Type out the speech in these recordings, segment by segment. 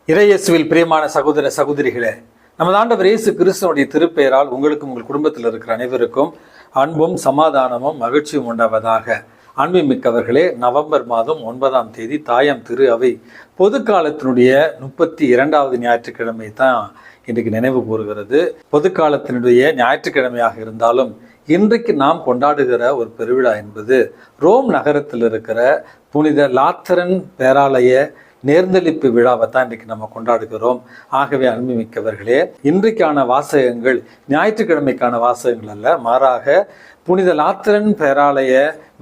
இறையேசுவில் பிரியமான சகோதர சகோதரிகளே, நமது ஆண்டவர் இயேசு கிறிஸ்துவுடைய திருப்பெயரால் உங்களுக்கும் உங்கள் குடும்பத்தில் இருக்கிற அனைவருக்கும் அன்பும் சமாதானமும் மகிழ்ச்சியும் உண்டாவதாக. அன்புமிக்கவர்களே, நவம்பர் மாதம் 9ஆம் தேதி தாயாம் திரு அவை பொது காலத்தினுடைய 32வது ஞாயிற்றுக்கிழமை தான் இன்றைக்கு நினைவு கூறுகிறது. பொது காலத்தினுடைய ஞாயிற்றுக்கிழமையாக இருந்தாலும் இன்றைக்கு நாம் கொண்டாடுகிற ஒரு பெருவிழா என்பது ரோம் நகரத்தில் இருக்கிற புனித லாத்தரன் பேராலய நேர்ந்தளிப்பு விழாவை தான் இன்றைக்கு நம்ம கொண்டாடுகிறோம். ஆகவே அன்புமிக்கவர்களே, இன்றைக்கான வாசகங்கள் ஞாயிற்றுக்கிழமைக்கான வாசகங்கள் அல்ல, மாறாக புனித லாத்தரன் பேராலய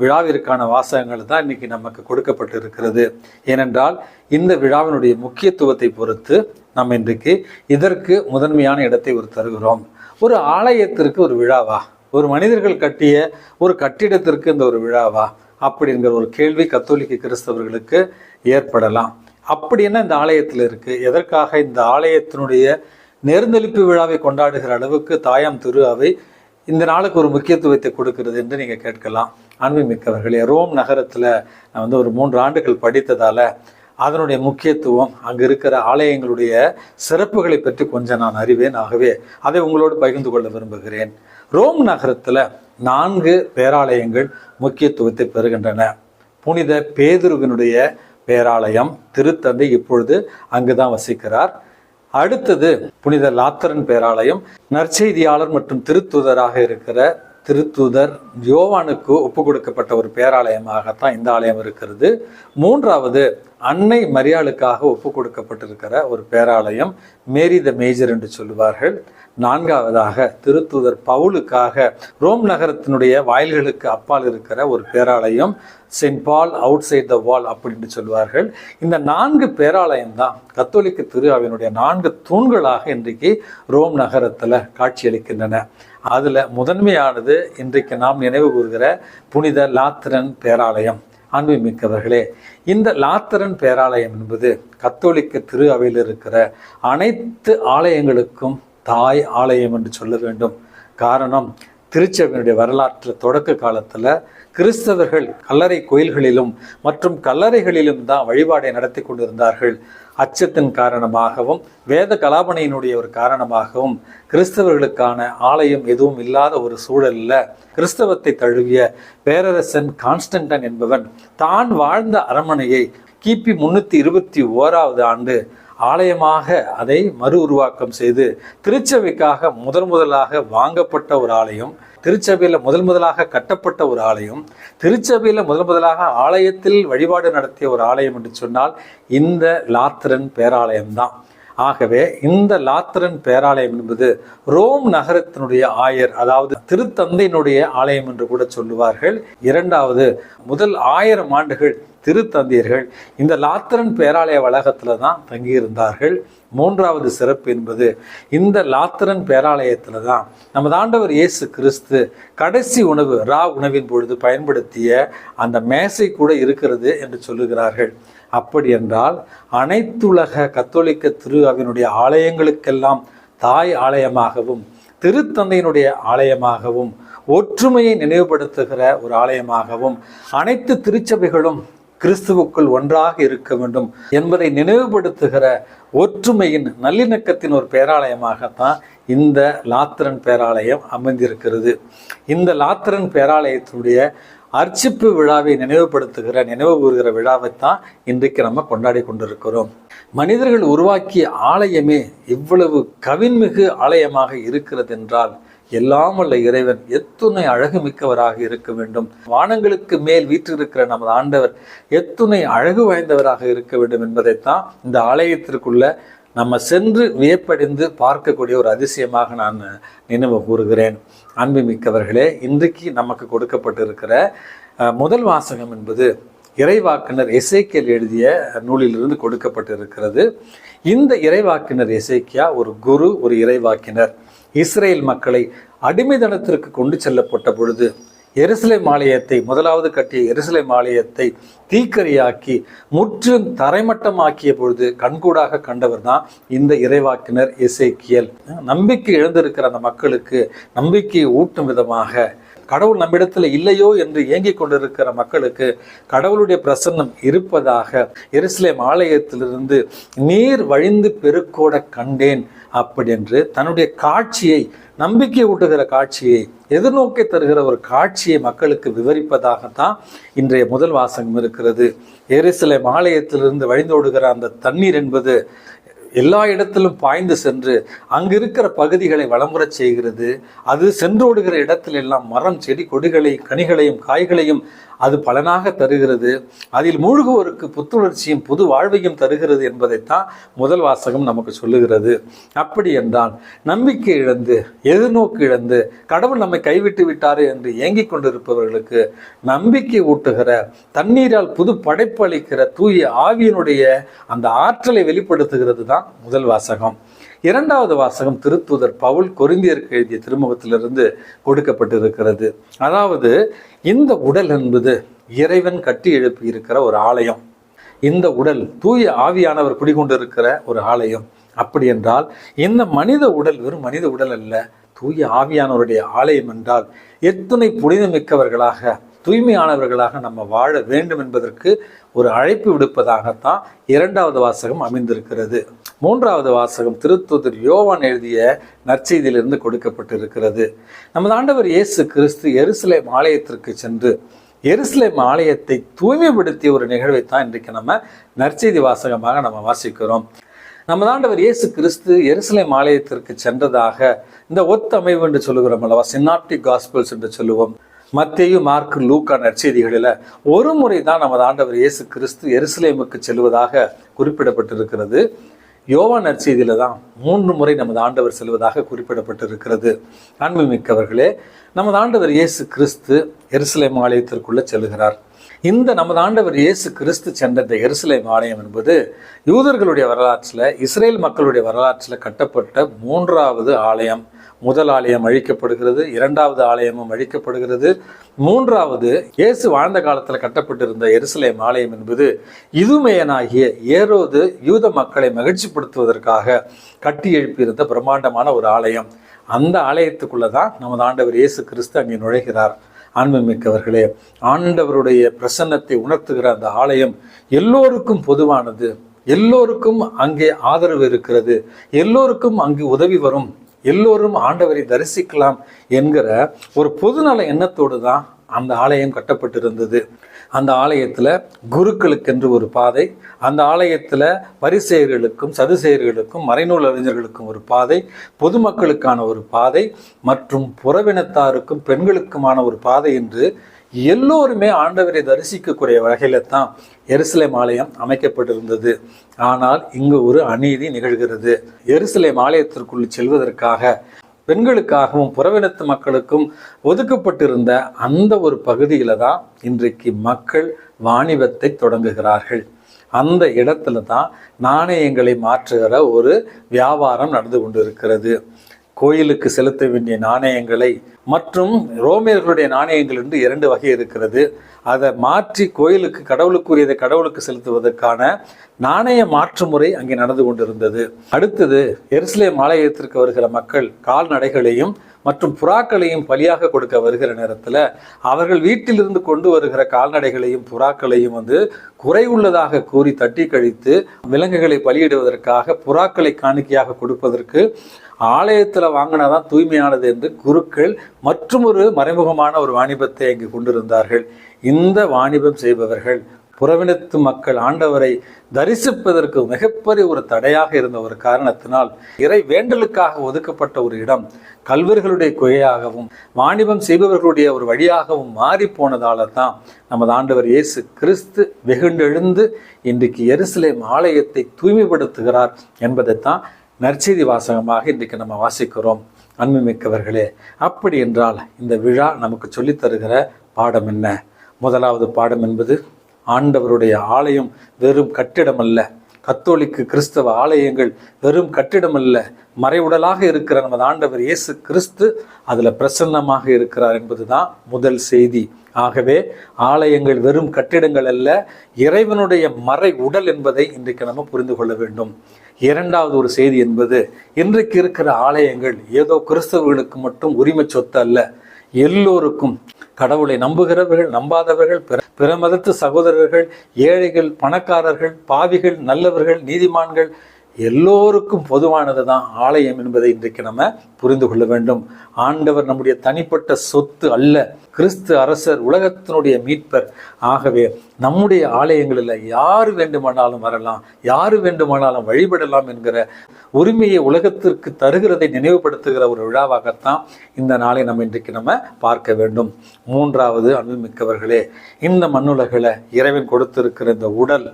விழாவிற்கான வாசகங்கள் தான் இன்னைக்கு நமக்கு கொடுக்கப்பட்டு இருக்கிறது. ஏனென்றால் இந்த விழாவினுடைய முக்கியத்துவத்தை பொறுத்து நம்ம இன்றைக்கு இதற்கு முதன்மையான இடத்தை தருகிறோம். ஒரு ஆலயத்திற்கு ஒரு விழாவா, ஒரு மனிதர்கள் கட்டிய ஒரு கட்டிடத்திற்கு இந்த ஒரு விழாவா அப்படிங்கிற ஒரு கேள்வி கத்தோலிக்க கிறிஸ்தவர்களுக்கு ஏற்படலாம். அப்படி என்ன இந்த ஆலயத்தில் இருக்கு, எதற்காக இந்த ஆலயத்தினுடைய நேர்ந்தளிப்பு விழாவை கொண்டாடுகிற அளவுக்கு தாயாம் திரு அவை இந்த நாளுக்கு ஒரு முக்கியத்துவத்தை கொடுக்கிறது என்று நீங்கள் கேட்கலாம். அன்புமிக்கவர்களே, ரோம் நகரத்தில் நான் ஒரு 3 ஆண்டுகள் படித்ததால அதனுடைய முக்கியத்துவம், அங்கே இருக்கிற ஆலயங்களுடைய சிறப்புகளை பற்றி கொஞ்சம் நான் அறிவேன். ஆகவே அதை உங்களோடு பகிர்ந்து கொள்ள விரும்புகிறேன். ரோம் நகரத்தில் 4 பேராலயங்கள் முக்கியத்துவத்தை பெறுகின்றன. புனித பேதுருவினுடைய பேராலயம், திருத்தந்தை இப்பொழுது அங்குதான் வசிக்கிறார். அடுத்தது புனித லாத்தரன் பேராலயம், நற்செய்தியாளர் மற்றும் திருத்தூதராக இருக்கிற திருத்தூதர் யோவானுக்கு ஒப்பு கொடுக்கப்பட்ட ஒரு பேராலயமாகத்தான் இந்த ஆலயம் இருக்கிறது. 3வது அன்னை மரியாளுக்காக ஒப்பு கொடுக்கப்பட்டிருக்கிற ஒரு பேராலயம், மேரி த மேஜர் என்று சொல்லுவார்கள். 4வதாக திருத்தூதர் பவுலுக்காக ரோம் நகரத்தினுடைய வாயில்களுக்கு அப்பால் இருக்கிற ஒரு பேராலயம், Saint Paul outside the wall அப்படின்னு சொல்லுவார்கள். இந்த 4 பேராலயம் தான் கத்தோலிக்க திரு அவையினுடைய 4 தூண்களாக இன்றைக்கு ரோம் நகரத்தில் காட்சியளிக்கின்றன. அதில் முதன்மையானது இன்றைக்கு நாம் நினைவு கூறுகிற புனித லாத்தரன் பேராலயம். அன்புமிக்கவர்களே, இந்த லாத்தரன் பேராலயம் என்பது கத்தோலிக்க திரு அவையில் இருக்கிற அனைத்து ஆலயங்களுக்கும் தாய் ஆலயம் என்று சொல்ல வேண்டும். காரணம், திருச்சபையினுடைய வரலாற்று தொடக்க காலத்தில் கிறிஸ்தவர்கள் கல்லறை கோயில்களிலும் மற்றும் கல்லறைகளிலும் தான் வழிபாடை நடத்தி கொண்டிருந்தார்கள். அச்சத்தின் காரணமாகவும் வேத கலாபனையினுடைய ஒரு காரணமாகவும் கிறிஸ்தவர்களுக்கான ஆலயம் எதுவும் இல்லாத ஒரு சூழலில் கிறிஸ்தவத்தை தழுவிய பேரரசன் கான்ஸ்டன்டைன் என்பவன் தான் வாழ்ந்த அரண்மனையை கிபி 321வது ஆண்டு ஆலயமாக அதை மறு உருவாக்கம் செய்து திருச்சபைக்காக முதலாக வாங்கப்பட்ட ஒரு ஆலயம், திருச்சபையில் முதலாக கட்டப்பட்ட ஒரு ஆலயம், திருச்சபையில் முதலாக ஆலயத்தில் வழிபாடு நடத்திய ஒரு ஆலயம் என்று சொன்னால் இந்த லாத்தரன் பேராலயம்தான். ஆகவே இந்த லாத்தரன் பேராலயம் என்பது ரோம் நகரத்தினுடைய ஆயர், அதாவது திருத்தந்தையினுடைய ஆலயம் என்று கூட சொல்லுவார்கள். 2வது முதல் 1000 ஆண்டுகள் திருத்தந்தையர்கள் இந்த லாத்தரன் பேராலய வளாகத்தில் தான் தங்கியிருந்தார்கள். 3வது சிறப்பு என்பது இந்த லாத்தரன் பேராலயத்தில் தான் நமது ஆண்டவர் இயேசு கிறிஸ்து கடைசி உணவு உணவின் பொழுது பயன்படுத்திய அந்த மேசை கூட இருக்கிறது என்று சொல்லுகிறார்கள். அப்படி என்றால் அனைத்துலக கத்தோலிக்க திரு அவையினுடைய ஆலயங்களுக்கெல்லாம் தாய் ஆலயமாகவும் திருத்தந்தையினுடைய ஆலயமாகவும் ஒற்றுமையை நினைவுபடுத்துகிற ஒரு ஆலயமாகவும் அனைத்து திருச்சபைகளும் கிறிஸ்துவுக்குள் ஒன்றாக இருக்க வேண்டும் என்பதை நினைவுபடுத்துகிற ஒற்றுமையின் நல்லிணக்கத்தின் ஒரு பேராலயமாகத்தான் இந்த லாத்தரன் பேராலயம் அமைந்திருக்கிறது. இந்த லாத்தரன் பேராலயத்தினுடைய அர்ச்சிப்பு விழாவை நினைவு கூறுகிற விழாவைத்தான் இன்றைக்கு நம்ம கொண்டாடி கொண்டிருக்கிறோம். மனிதர்கள் உருவாக்கிய ஆலயமே இவ்வளவு கவின்மிகு ஆலயமாக இருக்கிறது என்றால் எல்லாம் வல்ல இறைவன் எத்துணை அழகு மிக்கவராக இருக்க வேண்டும். வானங்களுக்கு மேல் வீற்றிருக்கிற நமது ஆண்டவர் எத்துணை அழகு வாய்ந்தவராக இருக்க வேண்டும் என்பதைத்தான் இந்த ஆலயத்திற்குள்ள நம்ம சென்று வியப்படைந்து பார்க்கக்கூடிய ஒரு அதிசயமாக நான் நினைவு கூறுகிறேன். அன்புமிக்கவர்களே, இன்றைக்கு நமக்கு கொடுக்கப்பட்டிருக்கிற முதல் வாசகம் என்பது இறைவாக்கினர் எசேக்கியேல் எழுதிய நூலிலிருந்து கொடுக்கப்பட்டிருக்கிறது. இந்த இறைவாக்கினர் எசேக்கியா ஒரு குரு, ஒரு இறைவாக்கினர். இஸ்ரேல் மக்களை அடிமைத்தனத்திற்கு கொண்டு செல்லப்பட்ட பொழுது எருசலேம் ஆலயத்தை, முதலாவது கட்டிய எருசலேம் ஆலயத்தை தீக்கரியாக்கி முற்றும் தரைமட்டமாக்கிய பொழுது கண்கூடாக கண்டவர் தான் இந்த இறைவாக்கினர் எசேக்கியேல். நம்பிக்கை எழுந்திருக்கிற அந்த மக்களுக்கு நம்பிக்கையை ஊட்டும் விதமாக கடவுள் நம்மிடத்தில் இல்லையோ என்று ஏங்கிக் கொண்டிருக்கிற மக்களுக்கு கடவுளுடைய பிரசன்னம் இருப்பதாக எருசலேம் ஆலயத்திலிருந்து நீர் வழிந்து பெருக்கோட கண்டேன் அப்படி என்று தன்னுடைய காட்சியை, நம்பிக்கை ஊட்டுகிற காட்சியை, எதிர்நோக்கி தருகிற ஒரு காட்சியை மக்களுக்கு விவரிப்பதாகத்தான் இன்றைய முதல் வாசகம் இருக்கிறது. எருசலேம் ஆலயத்திலிருந்து வழிந்தோடுகிற அந்த தண்ணீர் என்பது எல்லா இடத்திலும் பாய்ந்து சென்று அங்கு இருக்கிற பகுதிகளை வளமுறச் செய்கிறது. அது சென்றோடுகிற இடத்தில் எல்லாம் மரம், செடி, கொடிகளை, கனிகளையும் காய்களையும் அது பலனாக தருகிறது. அதில் மூழ்குவோருக்கு புத்துணர்ச்சியும் புது வாழ்வையும் தருகிறது என்பதைத்தான் முதல் வாசகம் நமக்கு சொல்லுகிறது. அப்படி என்றால் நம்பிக்கை இழந்து, எதிர்நோக்கு இழந்து, கடவுள் நம்மை கைவிட்டு விட்டாரு என்று ஏங்கிக் கொண்டிருப்பவர்களுக்கு நம்பிக்கை ஊட்டுகிற, தண்ணீரால் புது படைப்பு அளிக்கிற தூய ஆவியினுடைய அந்த ஆற்றலை வெளிப்படுத்துகிறது தான் முதல் வாசகம். இரண்டாவது வாசகம் திருத்தூதர் பவுல் கொரிந்தியருக்கு எழுதிய திருமுகத்திலிருந்து கொடுக்கப்பட்டிருக்கிறது. அதாவது இந்த உடல் என்பது இறைவன் கட்டி எழுப்பி இருக்கிற ஒரு ஆலயம். இந்த உடல் தூய ஆவியானவர் குடிகொண்டிருக்கிற ஒரு ஆலயம். அப்படி என்றால் இந்த மனித உடல் வெறும் மனித உடல் அல்ல, தூய ஆவியானவருடைய ஆலயம் என்றால் எத்தனை புனிதமிக்கவர்களாக, தூய்மையானவர்களாக நம்ம வாழ வேண்டும் என்பதற்கு ஒரு அழைப்பு விடுப்பதாகத்தான் இரண்டாவது வாசகம் அமைந்திருக்கிறது. மூன்றாவது வாசகம் திருத்தூதர் யோவான் எழுதிய நற்செய்தியிலிருந்து கொடுக்கப்பட்டிருக்கிறது. நமது ஆண்டவர் இயேசு கிறிஸ்து எருசலேம் ஆலயத்திற்கு சென்று எருசலேம் ஆலயத்தை தூய்மைப்படுத்திய ஒரு நிகழ்வைத்தான் இன்றைக்கு நம்ம நற்செய்தி வாசகமாக நம்ம வாசிக்கிறோம். நமது ஆண்டவர் இயேசு கிறிஸ்து எருசலேம் ஆலயத்திற்கு சென்றதாக இந்த ஒத்தமைவு என்று சொல்லுகிறோம் அல்லவா, சினாப்டிக் காஸ்பல்ஸ் என்று சொல்லுவோம். மத்தேயு, மார்க்கு, லூக்கா நற்செய்திகளில் ஒரு முறை தான் நமது ஆண்டவர் இயேசு கிறிஸ்து எருசலேமுக்கு செல்வதாக குறிப்பிடப்பட்டிருக்கிறது. யோவான் நற்செய்தியில தான் 3 முறை நமது ஆண்டவர் செல்வதாக குறிப்பிடப்பட்டிருக்கிறது. அன்புமிக்கவர்களே, நமது ஆண்டவர் இயேசு கிறிஸ்து எருசலேம் ஆலயத்திற்குள்ள செல்கிறார். இந்த நமது ஆண்டவர் இயேசு கிறிஸ்து சென்ற இந்த எருசலேம் ஆலயம் என்பது யூதர்களுடைய வரலாற்றில், இஸ்ரேல் மக்களுடைய வரலாற்றில் கட்டப்பட்ட 3வது ஆலயம். முதல் ஆலயம் அழிக்கப்படுகிறது, 2வது ஆலயமும் அழிக்கப்படுகிறது. 3வது இயேசு வாழ்ந்த காலத்தில் கட்டப்பட்டிருந்த எருசலேம் ஆலயம் என்பது இதுமேயனாகிய ஏரோது யூத மக்களை மகிழ்ச்சிப்படுத்துவதற்காக கட்டி எழுப்பியிருந்த பிரம்மாண்டமான ஒரு ஆலயம். அந்த ஆலயத்துக்குள்ளதான் நமது ஆண்டவர் இயேசு கிறிஸ்து அங்கே நுழைகிறார். அன்புமிக்கவர்களே, ஆண்டவருடைய பிரசன்னத்தை உணர்த்துகிற அந்த ஆலயம் எல்லோருக்கும் பொதுவானது. எல்லோருக்கும் அங்கே ஆதரவு இருக்கிறது, எல்லோருக்கும் அங்கு உதவி வரும், எல்லோரும் ஆண்டவரை தரிசிக்கலாம் என்கிற ஒரு பொதுநல எண்ணத்தோடு தான் அந்த ஆலயம் கட்டப்பட்டிருந்தது. அந்த ஆலயத்தில் குருக்களுக்கென்று ஒரு பாதை, அந்த ஆலயத்தில் பரிசேயர்களுக்கும் சதுசேயர்களுக்கும் மறைநூல் அறிஞர்களுக்கும் ஒரு பாதை, பொதுமக்களுக்கான ஒரு பாதை மற்றும் புறவினத்தாருக்கும் பெண்களுக்குமான ஒரு பாதை என்று எல்லோருமே ஆண்டவரை தரிசிக்கக்கூடிய வகையில தான் எருசலேம் ஆலயம் அமைக்கப்பட்டிருந்தது. ஆனால் இங்கு ஒரு அநீதி நிகழ்கிறது. எருசலேம் ஆலயத்திற்குள் செல்வதற்காக பெண்களுக்காகவும் புறவினத்து மக்களுக்கும் ஒதுக்கப்பட்டிருந்த அந்த ஒரு பகுதியில தான் இன்றைக்கு மக்கள் வாணிபத்தை தொடங்குகிறார்கள். அந்த இடத்துல தான் நாணயங்களை மாற்றுகிற ஒரு வியாபாரம் நடந்து கொண்டிருக்கிறது. கோயிலுக்கு செலுத்த வேண்டிய நாணயங்களை மற்றும் ரோமியர்களுடைய நாணயங்கள் என்று 2 வகை இருக்கிறது. அதை மாற்றி கோயிலுக்கு, கடவுளுக்குரியதை கடவுளுக்கு செலுத்துவதற்கான நாணய மாற்று முறை அங்கே நடந்து கொண்டிருந்தது. அடுத்தது எருசலேம் ஆலயத்திற்கு வருகிற மக்கள் கால்நடைகளையும் மற்றும் புறாக்களையும் பலியாக கொடுக்க வருகிற நேரத்தில் அவர்கள் வீட்டிலிருந்து கொண்டு வருகிற கால்நடைகளையும் புறாக்களையும் குறைவுள்ளதாக கூறி தட்டி கழித்து விலங்குகளை பலியிடுவதற்காக புறாக்களை காணிக்கையாக கொடுப்பதற்கு ஆலயத்தில் வாங்கினாதான் தூய்மையானது என்று குருக்கள் மற்றும் ஒரு மறைமுகமான ஒரு வாணிபத்தை அங்கு கொண்டிருந்தார்கள். இந்த வாணிபம் செய்பவர்கள் புறவினத்து மக்கள் ஆண்டவரை தரிசிப்பதற்கு மிகப்பெரிய ஒரு தடையாக இருந்த ஒரு காரணத்தினால் இறை வேண்டலுக்காக ஒதுக்கப்பட்ட ஒரு இடம் கல்வர்களுடைய குகையாகவும் வாணிபம் செய்பவர்களுடைய ஒரு வழியாகவும் மாறி போனதால தான் நமது ஆண்டவர் இயேசு கிறிஸ்து வெகுண்டெழுந்து இன்றைக்கு எருசலேம் ஆலயத்தை தூய்மைப்படுத்துகிறார் என்பதைத்தான் நற்செய்தி வாசகமாக இன்றைக்கு நம்ம வாசிக்கிறோம். அன்புமிக்கவர்களே, அப்படி என்றால் இந்த விழா நமக்கு சொல்லித் தருகிற பாடம் என்ன? முதலாவது பாடம் என்பது ஆண்டவருடைய ஆலயம் வெறும் கட்டிடம் அல்ல. கத்தோலிக்கு கிறிஸ்தவ ஆலயங்கள் வெறும் கட்டிடம் அல்ல, மறைவுடலாக இருக்கிற நமது ஆண்டவர் இயேசு கிறிஸ்து அதில் பிரசன்னமாக இருக்கிறார் என்பதுதான் முதல் செய்தி. ஆகவே ஆலயங்கள் வெறும் கட்டிடங்கள் அல்ல, இறைவனுடைய மறை உடல் என்பதை இன்றைக்கு நம்ம புரிந்து கொள்ள வேண்டும். இரண்டாவது ஒரு செய்தி என்பது, இன்றைக்கு இருக்கிற ஆலயங்கள் ஏதோ கிறிஸ்தவர்களுக்கு மட்டும் உரிமை சொத்து அல்ல. எல்லோருக்கும், கடவுளை நம்புகிறவர்கள், நம்பாதவர்கள், பிற மதத்து சகோதரர்கள், ஏழைகள், பணக்காரர்கள், பாவிகள், நல்லவர்கள், நீதிமான்கள், எல்லோருக்கும் பொதுவானது தான் ஆலயம் என்பதை இன்றைக்கு நம்ம புரிந்து கொள்ள வேண்டும். ஆண்டவர் நம்முடைய தனிப்பட்ட சொத்து அல்ல, கிறிஸ்து அரசர், உலகத்தினுடைய மீட்பர். ஆகவே நம்முடைய ஆலயங்களில் யார் வேண்டுமானாலும் வரலாம், யார் வேண்டுமானாலும் வழிபடலாம் என்கிற உரிமையை உலகத்திற்கு தருகிறதை நினைவுபடுத்துகிற ஒரு விழாவாகத்தான் இந்த நாளை நம்ம இன்றைக்கு நம்ம பார்க்க வேண்டும். மூன்றாவது, அன்புமிக்கவர்களே, இந்த மண்ணுலகில் இறைவன் கொடுத்திருக்கிற இந்த உடல்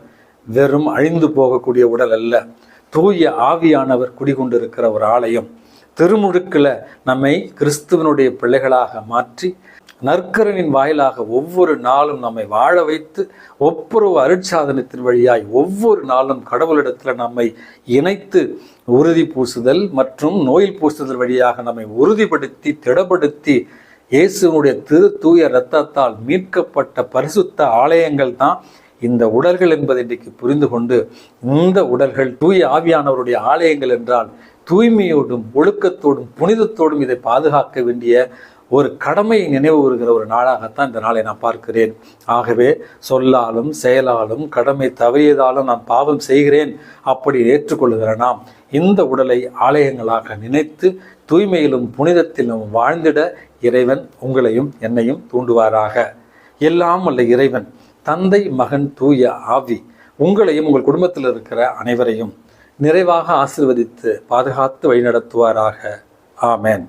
வெறும் அழிந்து போகக்கூடிய உடல் அல்ல, தூய ஆவியானவர் குடிகொண்டிருக்கிற ஒரு ஆலயம். திருமுழுக்கில் நம்மை கிறிஸ்துவனுடைய பிள்ளைகளாக மாற்றி நற்கரனின் வாயிலாக ஒவ்வொரு நாளும் நம்மை வாழ வைத்து ஒப்புரவு அருட்சாதனத்தின் வழியாய் ஒவ்வொரு நாளும் கடவுளிடத்தில் நம்மை இணைத்து உறுதி பூசுதல் மற்றும் நோயில் பூசுதல் வழியாக நம்மை உறுதிப்படுத்தி திடப்படுத்தி இயேசுனுடைய தூய இரத்தத்தால் மீட்கப்பட்ட பரிசுத்த ஆலயங்கள் தான் இந்த உடல்கள் என்பதை இன்றைக்கு புரிந்து கொண்டு, இந்த உடல்கள் தூய ஆவியானவருடைய ஆலயங்கள் என்றால் தூய்மையோடும் ஒழுக்கத்தோடும் புனிதத்தோடும் இதை பாதுகாக்க வேண்டிய ஒரு கடமையை நினைவு வருகிற ஒரு நாளாகத்தான் இந்த நாளை நான் பார்க்கிறேன். ஆகவே சொல்லாலும் செயலாலும் கடமை தவறியதாலும் நான் பாவம் செய்கிறேன் அப்படி ஏற்றுக்கொள்கிற நாம் இந்த உடலை ஆலயங்களாக நினைத்து தூய்மையிலும் புனிதத்திலும் வாழ்ந்திட இறைவன் உங்களையும் என்னையும் தூண்டுவாராக. எல்லாம் வல்ல இறைவன் தந்தை, மகன், தூய ஆவி உங்களையும் உங்கள் குடும்பத்தில் இருக்கிற அனைவரையும் நிறைவாக ஆசீர்வதித்து பாதுகாத்து வழிநடத்துவாராக. ஆமென்.